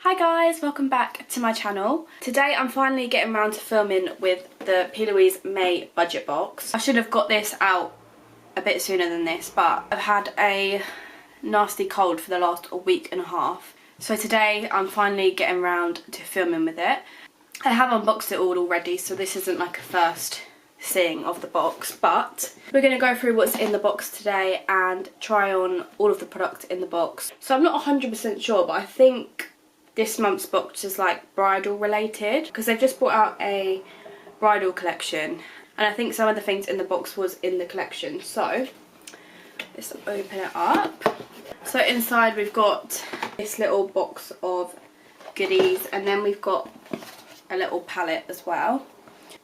Hi guys, welcome back to my channel. Today I'm finally getting around to filming with the PLouise May budget box. I should have got this out a bit sooner than this, but I've had a nasty cold for the last week and a half. So today I'm finally getting around to filming with it. I have unboxed it all already, so this isn't like a first seeing of the box, but we're going to go through what's in the box today and try on all of the products in the box. So I'm not 100% sure, but I think this month's box is like bridal related because they've just brought out a bridal collection and I think some of the things in the box was in the collection. So let's open it up. So inside we've got this little box of goodies and then we've got a little palette as well.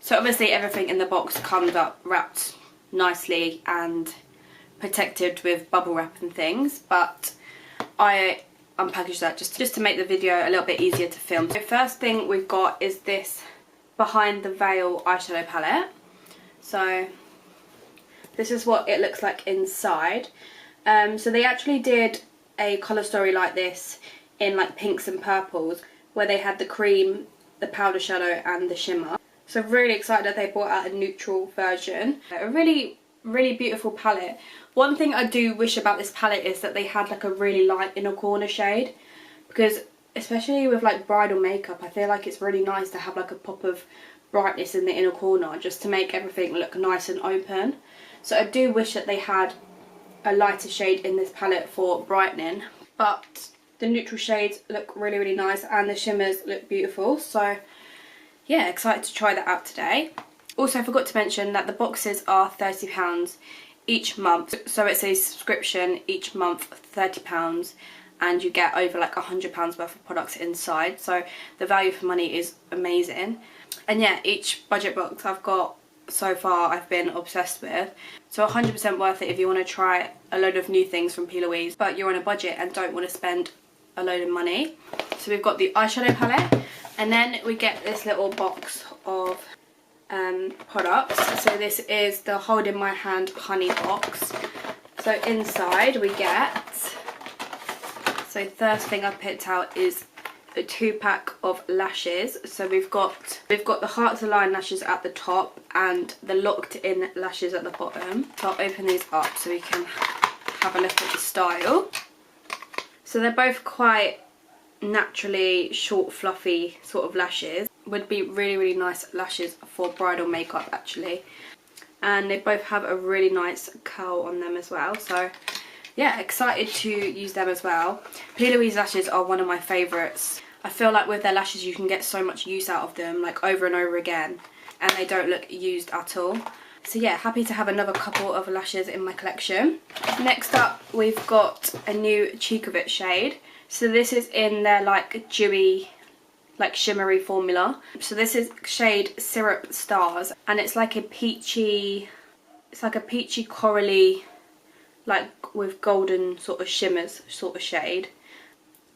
So obviously everything in the box comes up wrapped nicely and protected with bubble wrap and things, but I unpackaged that just to make the video a little bit easier to film. So first thing we've got is this Behind the Veil eyeshadow palette. So this is what it looks like inside. So they actually did a colour story like this in like pinks and purples where they had the cream, the powder shadow and the shimmer. So really excited that they brought out a neutral version. A really beautiful palette. One thing I do wish about this palette is that they had like a really light inner corner shade, because especially with like bridal makeup I feel like it's really nice to have like a pop of brightness in the inner corner just to make everything look nice and open. So I do wish that they had a lighter shade in this palette for brightening, but the neutral shades look really nice and the shimmers look beautiful. So yeah, excited to try that out today. Also, I forgot to mention that the boxes are £30 each month. So it's a subscription each month, £30, and you get over like £100 worth of products inside. So the value for money is amazing. And yeah, each budget box I've got so far I've been obsessed with. So 100% worth it if you want to try a load of new things from PLouise, but you're on a budget and don't want to spend a load of money. So we've got the eyeshadow palette, and then we get this little box of products. So this is the Hold in My Hand honey box. So inside we get, so first thing I've picked out is a 2-pack of lashes. So we've got the Hearts Align lashes at the top and the Locked In lashes at the bottom. So I'll open these up so we can have a look at the style. So they're both quite naturally short fluffy sort of lashes. Would be really nice lashes for bridal makeup actually, and they both have a really nice curl on them as well. So yeah, excited to use them as well. PLouise lashes are one of my favourites. I feel like with their lashes you can get so much use out of them, like over and over again, and they don't look used at all. So yeah, happy to have another couple of lashes in my collection. Next up we've got a new Cheek of It shade. So this is in their like dewy, like shimmery formula. So this is shade Syrup Stars, and it's like a peachy, it's like a peachy corally, like with golden sort of shimmers sort of shade.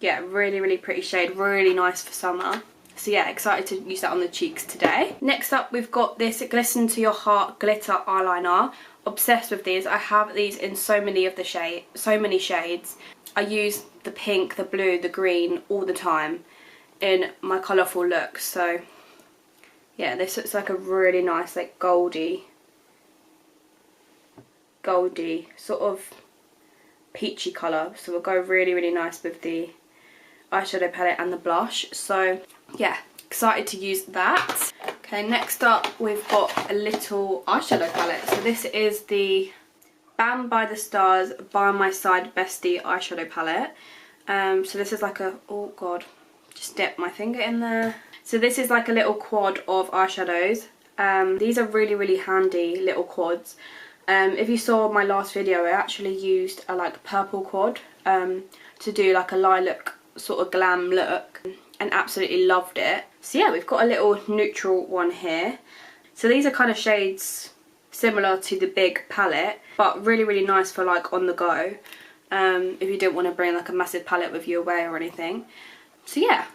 Yeah, really pretty shade, really nice for summer. So yeah, excited to use that on the cheeks today. Next up we've got this Glisten to Your Heart glitter eyeliner. Obsessed with these. I have these in so many shades. I use the pink, the blue, the green all the time in my colourful looks. So yeah, this looks like a really nice like goldy sort of peachy colour. So we'll go really nice with the eyeshadow palette and the blush. So yeah, excited to use that. Okay, next up we've got a little eyeshadow palette. So this is the Bam by the Stars By My Side Bestie eyeshadow palette. So this is like a, oh god, just dip my finger in there. So this is like a little quad of eyeshadows. These are really handy little quads. If you saw my last video, I actually used a like purple quad to do like a lilac sort of glam look and absolutely loved it. So yeah, we've got a little neutral one here. So these are kind of shades similar to the big palette, but really nice for like on the go, if you don't want to bring like a massive palette with you away or anything. So yeah,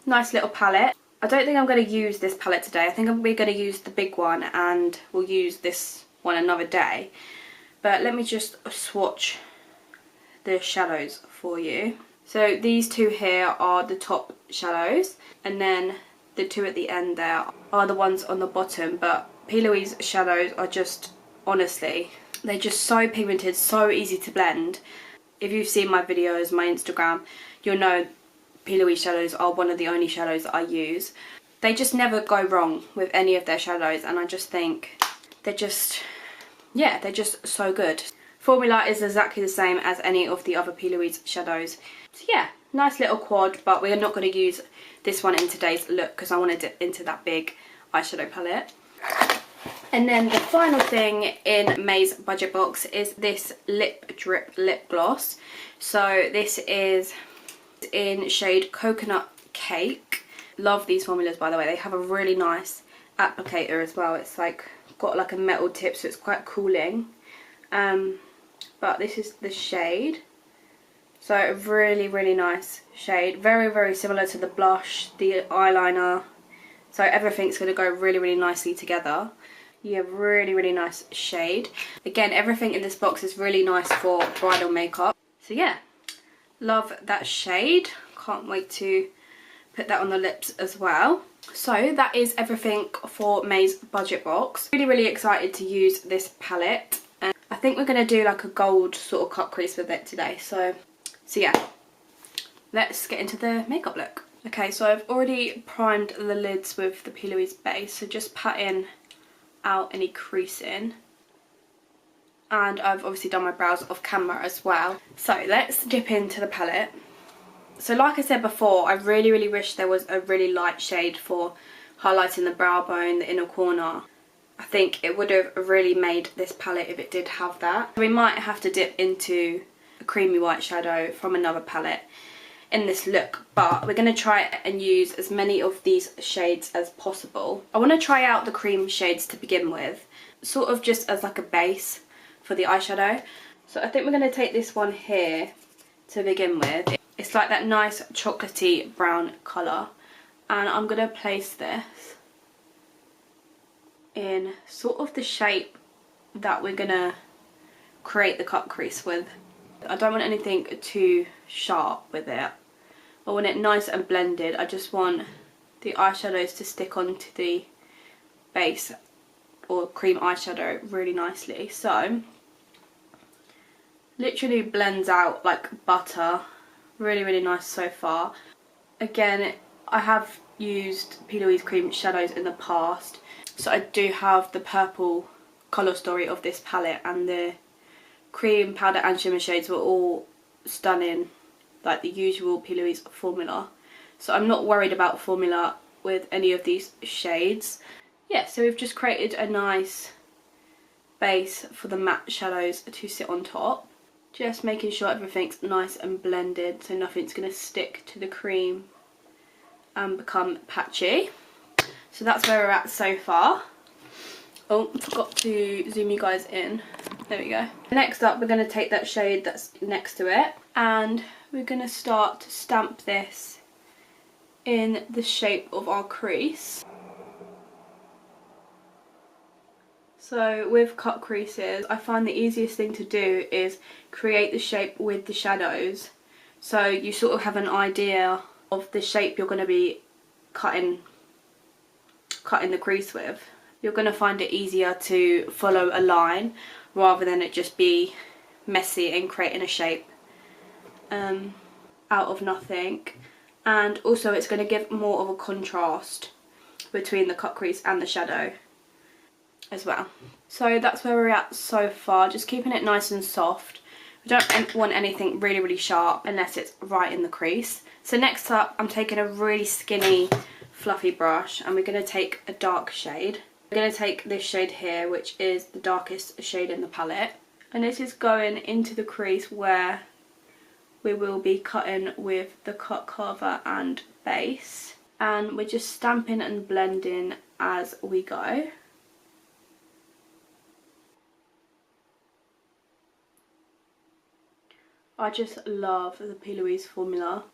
nice little palette. I don't think I'm going to use this palette today. I think we're going to use the big one and we'll use this one another day. But let me just swatch the shadows for you. So these two here are the top shadows, and then the two at the end there are the ones on the bottom. But PLouise shadows are just, honestly, they're just so pigmented, so easy to blend. If you've seen my videos, my Instagram, you'll know PLouise shadows are one of the only shadows that I use. They just never go wrong with any of their shadows, and I just think they're just, yeah, they're just so good. Formula is exactly the same as any of the other PLouise shadows. So yeah, nice little quad, but we're not going to use this one in today's look because I want to dip into that big eyeshadow palette. And then the final thing in May's budget box is this Lip Drip lip gloss. So this is in shade Coconut Cake. Love these formulas, by the way. They have a really nice applicator as well. It's like got like a metal tip, so it's quite cooling. But this is the shade. So a really, really nice shade. Very, very similar to the blush, the eyeliner. So everything's going to go really, really nicely together. Yeah, really, really nice shade. Again, everything in this box is really nice for bridal makeup. So yeah, love that shade. Can't wait to put that on the lips as well. So that is everything for May's budget box. Really, really excited to use this palette. And I think we're going to do like a gold sort of cut crease with it today. So yeah, let's get into the makeup look. Okay, so I've already primed the lids with the PLouise base, so just patting out any creasing. And I've obviously done my brows off camera as well. So let's dip into the palette. So like I said before, I really, really wish there was a really light shade for highlighting the brow bone, the inner corner. I think it would have really made this palette if it did have that. We might have to dip into a creamy white shadow from another palette in this look, but we're going to try and use as many of these shades as possible. I want to try out the cream shades to begin with, sort of just as like a base for the eyeshadow. So I think we're going to take this one here to begin with. It's like that nice chocolatey brown colour, and I'm going to place this in sort of the shape that we're going to create the cut crease with. I don't want anything too sharp with it. I want it nice and blended. I just want the eyeshadows to stick onto the base or cream eyeshadow really nicely. So literally blends out like butter. Really, really nice so far. Again, I have used PLouise cream shadows in the past, so I do have the purple colour story of this palette, and the cream, powder and shimmer shades were all stunning, like the usual PLouise formula. So I'm not worried about formula with any of these shades. Yeah, so we've just created a nice base for the matte shadows to sit on top. Just making sure everything's nice and blended so nothing's going to stick to the cream and become patchy. So that's where we're at so far. Oh, forgot to zoom you guys in. There we go. Next up, we're going to take that shade that's next to it, and we're going to start to stamp this in the shape of our crease. So with cut creases, I find the easiest thing to do is create the shape with the shadows. So you sort of have an idea of the shape you're going to be cutting the crease with. You're going to find it easier to follow a line rather than it just be messy and creating a shape out of nothing. And also it's going to give more of a contrast between the cut crease and the shadow as well. So that's where we're at so far, just keeping it nice and soft. We don't want anything really, really sharp unless it's right in the crease. So next up, I'm taking a really skinny fluffy brush, and we're going to take a dark shade. We're going to take this shade here, which is the darkest shade in the palette, and this is going into the crease where we will be cutting with the cut carver and base, and we're just stamping and blending as we go. I just love the PLouise formula.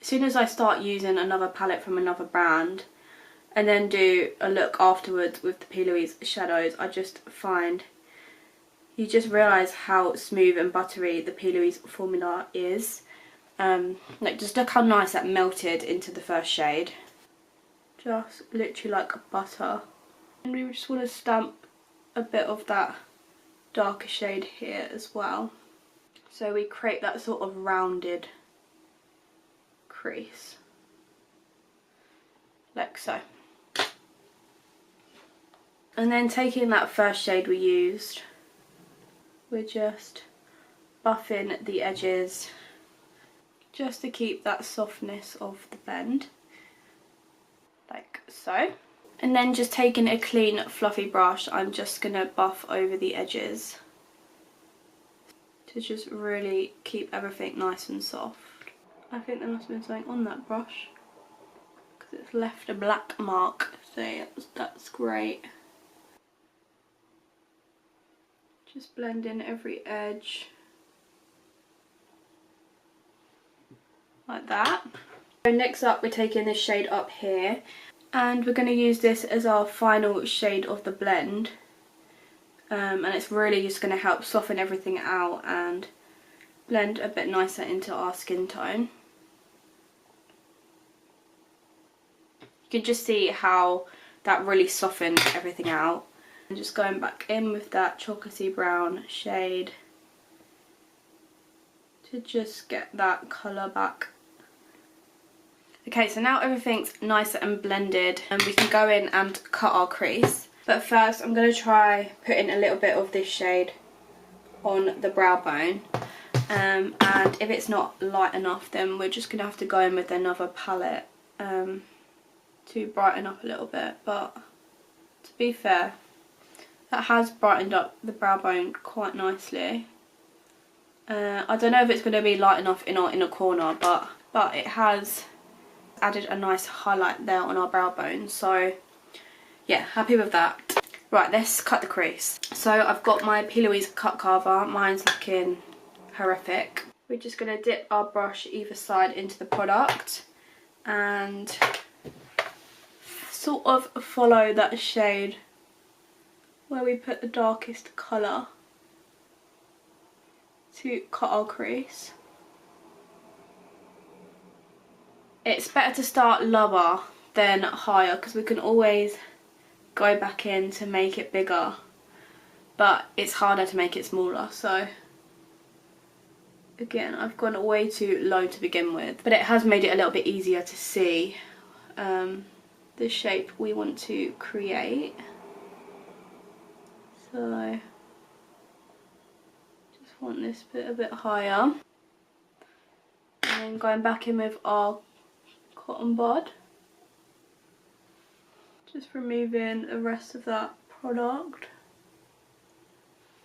As soon as I start using another palette from another brand and then do a look afterwards with the PLouise shadows, I just find you just realise how smooth and buttery the PLouise formula is. Like, just look how nice that melted into the first shade. Just literally like butter. And we just want to stamp a bit of that darker shade here as well. So we create that sort of rounded crease. Like so. And then taking that first shade we used, we're just buffing the edges just to keep that softness of the blend. Like so. And then just taking a clean fluffy brush, I'm just going to buff over the edges to just really keep everything nice and soft. I think there must have been something on that brush because it's left a black mark, so yeah, that's great. Just blend in every edge like that. So next up we're taking this shade up here, and we're going to use this as our final shade of the blend, and it's really just going to help soften everything out and blend a bit nicer into our skin tone. You can just see how that really softened everything out. And just going back in with that chocolatey brown shade to just get that colour back. Okay, so now everything's nice and blended and we can go in and cut our crease. But first I'm going to try putting a little bit of this shade on the brow bone. And if it's not light enough, then we're just going to have to go in with another palette to brighten up a little bit. But to be fair, that has brightened up the brow bone quite nicely. I don't know if it's going to be light enough in our inner corner, but it has added a nice highlight there on our brow bone. So yeah, happy with that. Right, let's cut the crease. So I've got my PLouise Cut carver. Mine's looking horrific. We're just going to dip our brush either side into the product and sort of follow that shade where we put the darkest colour to cut our crease. It's better to start lower than higher because we can always go back in to make it bigger, but it's harder to make it smaller. So again, I've gone way too low to begin with, but it has made it a little bit easier to see the shape we want to create. So just want this bit a bit higher, and then going back in with our cotton bud, just removing the rest of that product.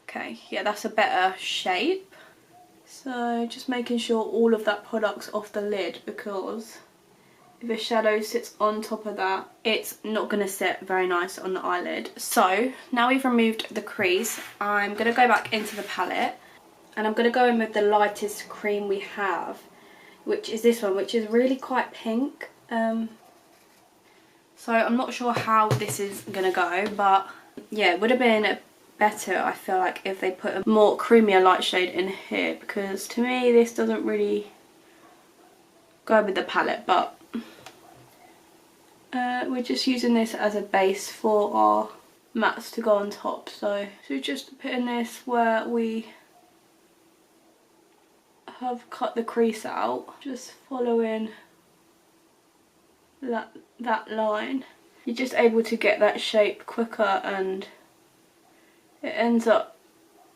Okay, yeah, that's a better shape. So just making sure all of that product's off the lid, because if a shadow sits on top of that, it's not going to sit very nice on the eyelid. So now we've removed the crease, I'm going to go back into the palette and I'm going to go in with the lightest cream we have, which is this one, which is really quite pink. So I'm not sure how this is going to go, but yeah, it would have been better, I feel like, if they put a more creamier light shade in here, because to me this doesn't really go with the palette. But we're just using this as a base for our mattes to go on top. So just putting this where we have cut the crease out, just following that line. You're just able to get that shape quicker and it ends up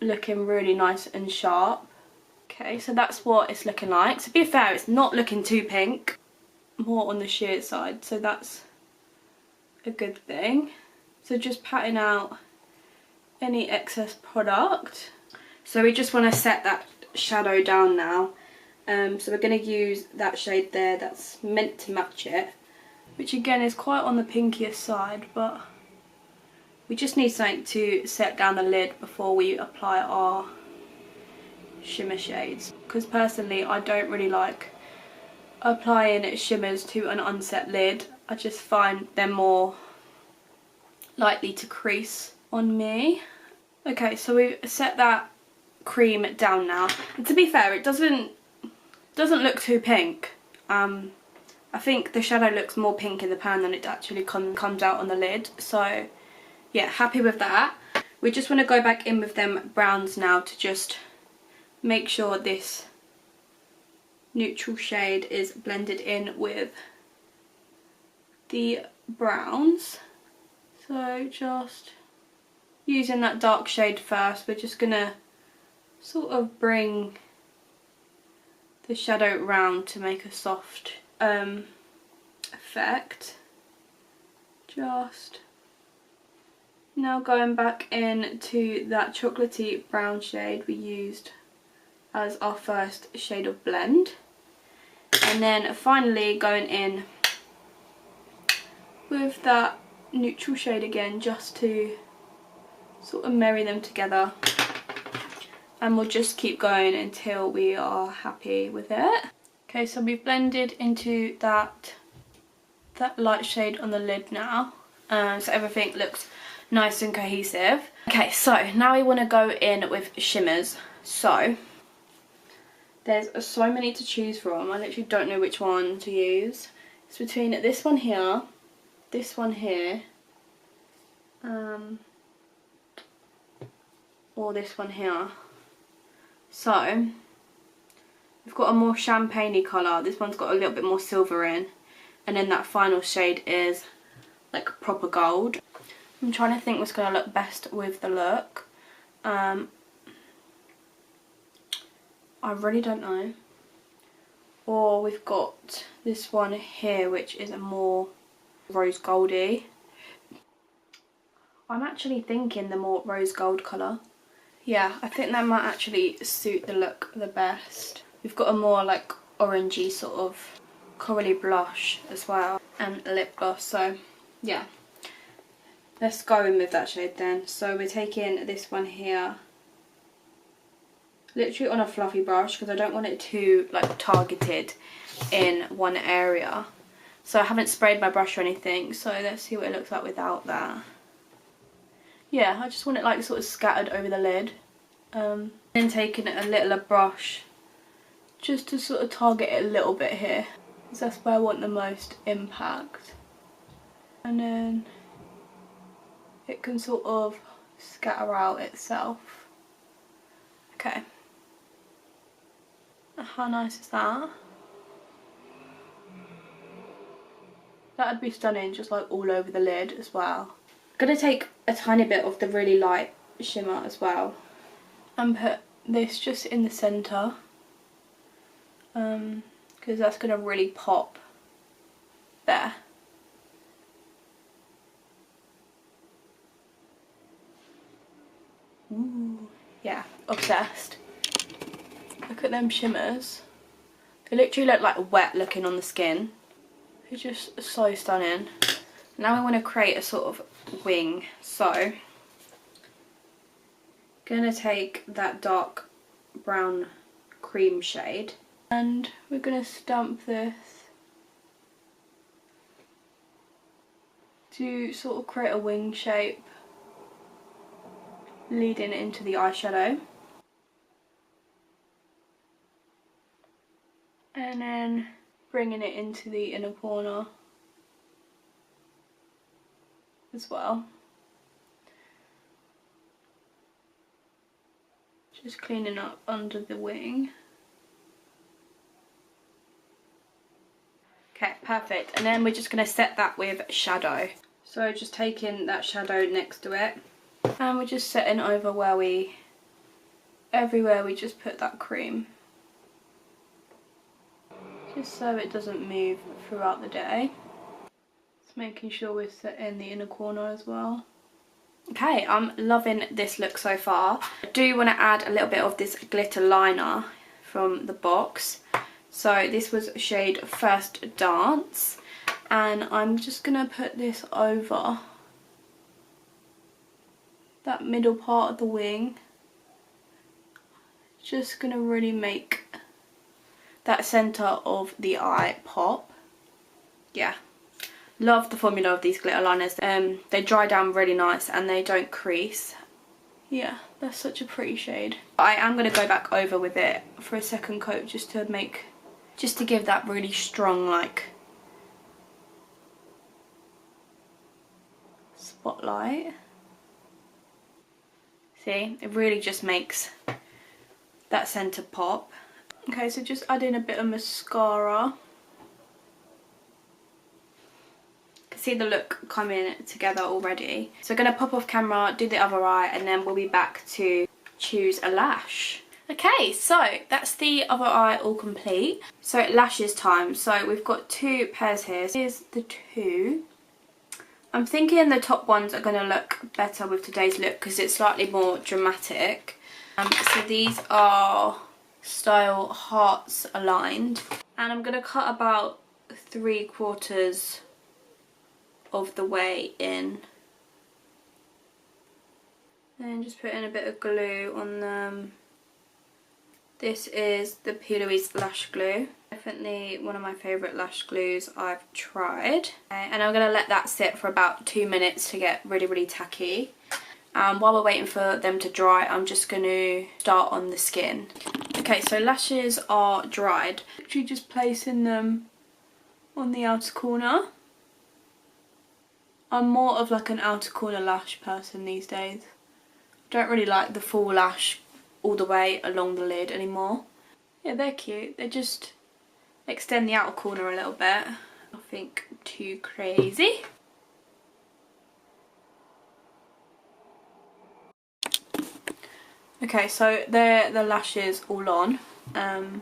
looking really nice and sharp. Okay, so that's what it's looking like. To be fair, it's not looking too pink, more on the sheer side, so that's a good thing. So just patting out any excess product. So we just want to set that shadow down now. So we're going to use that shade there that's meant to match it, which again is quite on the pinkier side, but we just need something to set down the lid before we apply our shimmer shades, because personally I don't really like applying shimmers to an unset lid. I just find they're more likely to crease on me. Okay, so we've set that cream down now, and to be fair, it doesn't doesn't look too pink. I think the shadow looks more pink in the pan than it actually comes out on the lid. So yeah, happy with that. We just want to go back in with them browns now to just make sure this neutral shade is blended in with the browns. So just using that dark shade first, we're just going to sort of bring the shadow round to make a soft effect. Just now going back into that chocolatey brown shade we used as our first shade of blend, and then finally going in with that neutral shade again just to sort of marry them together, and we'll just keep going until we are happy with it. Okay, so we've blended into that light shade on the lid now, so everything looks nice and cohesive. Okay, so now we want to go in with shimmers. So there's so many to choose from, I literally don't know which one to use. It's between this one here, this one here, or this one here. So we've got a more champagne-y colour, this one's got a little bit more silver in, and then that final shade is like proper gold. I'm trying to think what's going to look best with the look. I really don't know. Or we've got this one here which is a more rose goldy. I'm actually thinking the more rose gold colour. Yeah, I think that might actually suit the look the best. We've got a more like orangey sort of corally blush as well, and a lip gloss, so yeah. Let's go in with that shade then. So we're taking this one here, literally on a fluffy brush because I don't want it too like targeted in one area. So I haven't sprayed my brush or anything, so let's see what it looks like without that. Yeah, I just want it like sort of scattered over the lid. Then taking a littler brush just to sort of target it a little bit here, because that's where I want the most impact. And then it can sort of scatter out itself. Okay. How nice is that? That'd be stunning, just like all over the lid as well. I'm gonna take a tiny bit of the really light shimmer as well and put this just in the centre, because that's gonna really pop there. Ooh, yeah, obsessed. Look at them shimmers. They literally look like wet looking on the skin. They're just so stunning. Now we want to create a sort of wing, so gonna take that dark brown cream shade and we're gonna stamp this to sort of create a wing shape leading into the eyeshadow, and then bringing it into the inner corner as well. Just cleaning up under the wing. Okay, perfect. And then we're just going to set that with shadow. So just taking that shadow next to it, and we're just setting over where everywhere we just put that cream, just so it doesn't move throughout the day. Just making sure we're setting the inner corner as well. Okay, I'm loving this look so far. I do want to add a little bit of this glitter liner from the box. So this was shade First Dance, and I'm just going to put this over that middle part of the wing. Just going to really make that centre of the eye pop. Yeah. Love the formula of these glitter liners. They dry down really nice and they don't crease. Yeah, that's such a pretty shade. I am going to go back over with it for a second coat just to make just to give that really strong like spotlight. See, it really just makes that centre pop. Okay, so just add in a bit of mascara. See the look coming together already. So I'm going to pop off camera, do the other eye, and then we'll be back to choose a lash. Okay, so that's the other eye all complete. So lashes time. So we've got 2 pairs here. Here's the 2. I'm thinking the top ones are going to look better with today's look because it's slightly more dramatic. So these are style hearts aligned. And I'm going to cut about 3/4 of the way in. Then just put in a bit of glue on them. This is the PLouise lash glue. Definitely one of my favourite lash glues I've tried. Okay, and I'm going to let that sit for about 2 minutes to get really, really tacky. While we're waiting for them to dry, I'm just going to start on the skin. Okay, so lashes are dried. Actually just placing them on the outer corner. I'm more of like an outer corner lash person these days. Don't really like the full lash all the way along the lid anymore. Yeah, they're cute. They just extend the outer corner a little bit. Nothing too crazy. Okay, so they're the lashes all on. A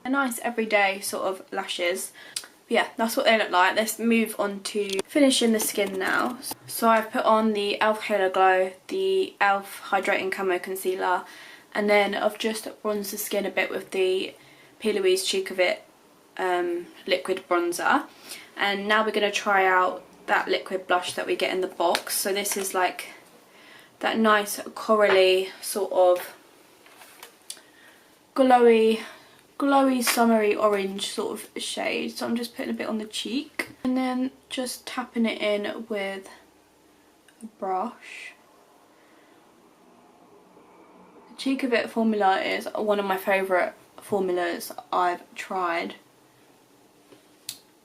nice everyday sort of lashes. Yeah, that's what they look like. Let's move on to finishing the skin now. So I've put on the E.l.f Halo Glow, the E.l.f Hydrating Camo Concealer, and then I've just bronzed the skin a bit with the PLouise Cheek liquid bronzer. And now we're going to try out that liquid blush that we get in the box. So this is like that nice corally sort of glowy summery orange sort of shade. So I'm just putting a bit on the cheek and then just tapping it in with a brush. The Cheek formula is one of my favourite formulas I've tried.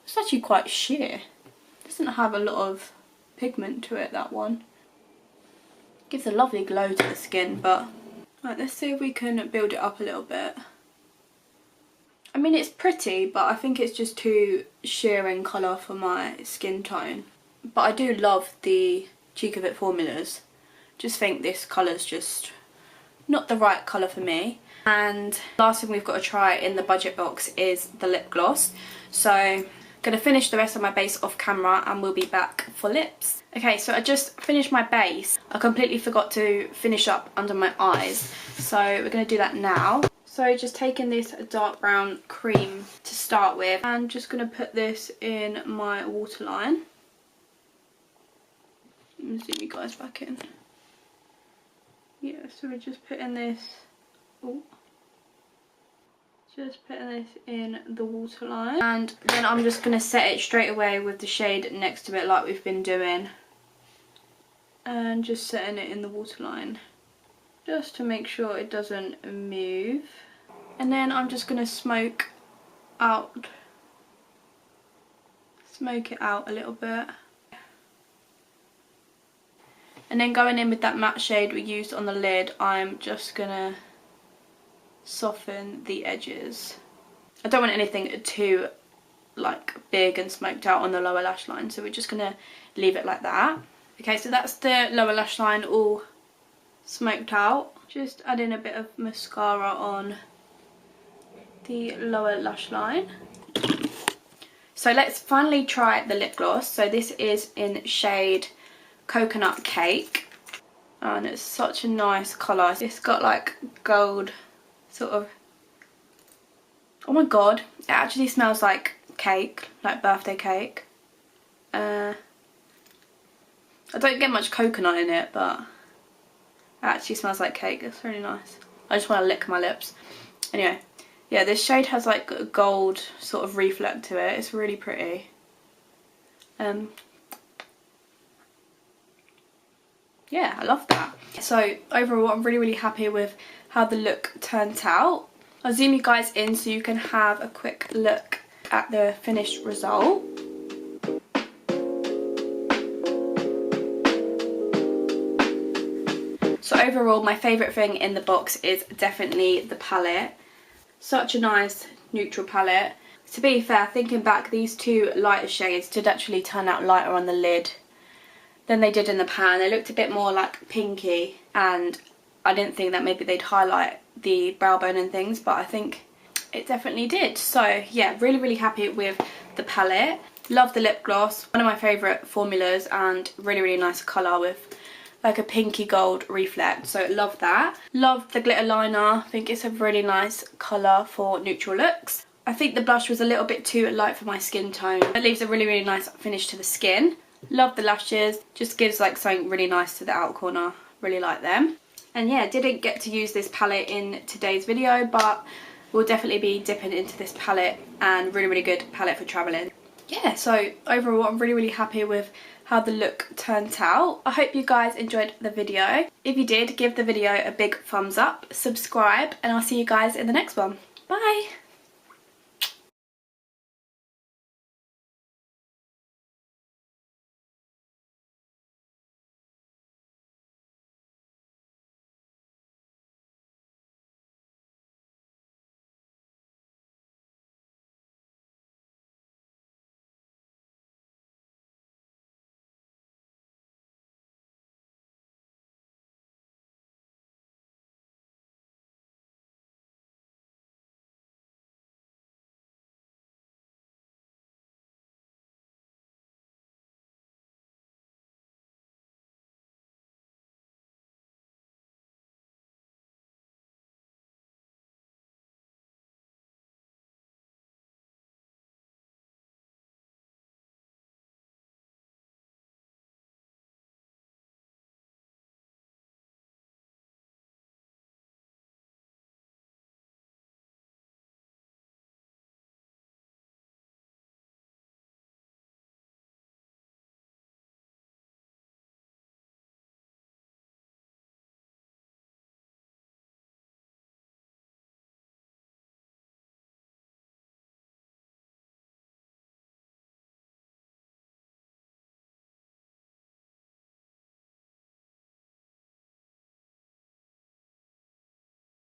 It's actually quite sheer. It doesn't have a lot of pigment to it, that one. Gives a lovely glow to the skin, but right, let's see if we can build it up a little bit. I mean, it's pretty, but I think it's just too sheer in colour for my skin tone. But I do love the Cheek formulas. Just think this colour's just not the right colour for me. And last thing we've got to try in the budget box is the lip gloss. So I'm going to finish the rest of my base off camera and we'll be back for lips. Okay, so I just finished my base. I completely forgot to finish up under my eyes. So we're going to do that now. So just taking this dark brown cream to start with and just going to put this in my waterline. Let me zoom you guys back in. Yeah, so we're just putting this, just putting this in the waterline. And then I'm just going to set it straight away with the shade next to it like we've been doing. And just setting it in the waterline, just to make sure it doesn't move. And then I'm just going to smoke it out a little bit. And then going in with that matte shade we used on the lid, I'm just going to soften the edges. I don't want anything too like big and smoked out on the lower lash line, so we're just going to leave it like that. Okay, so that's the lower lash line all smoked out. Just add in a bit of mascara on the lower lash line. So let's finally try the lip gloss. So this is in shade Coconut Cake and it's such a nice colour. It's got like gold sort of, oh my god, it actually smells like cake, like birthday cake. I don't get much coconut in it, but it actually smells like cake. It's really nice. I just want to lick my lips. Anyway, yeah, this shade has like a gold sort of reflect to it. It's really pretty. Yeah, I love that. So overall, I'm really, really happy with how the look turned out. I'll zoom you guys in so you can have a quick look at the finished result. So overall, my favourite thing in the box is definitely the palette. Such a nice neutral palette. To be fair, thinking back, these two lighter shades did actually turn out lighter on the lid than they did in the pan. They looked a bit more like pinky, and I didn't think that maybe they'd highlight the brow bone and things, but I think it definitely did. So yeah, really happy with the palette. Love the lip gloss, one of my favourite formulas, and really nice colour with like a pinky gold reflect, so love that. Love the glitter liner, I think it's a really nice colour for neutral looks. I think the blush was a little bit too light for my skin tone. It leaves a really nice finish to the skin. Love the lashes, just gives like something really nice to the outer corner, really like them. And yeah, didn't get to use this palette in today's video, but we'll definitely be dipping into this palette, and really good palette for travelling. Yeah, so overall I'm really happy with how the look turned out. I hope you guys enjoyed the video. If you did, give the video a big thumbs up, subscribe, and I'll see you guys in the next one. Bye!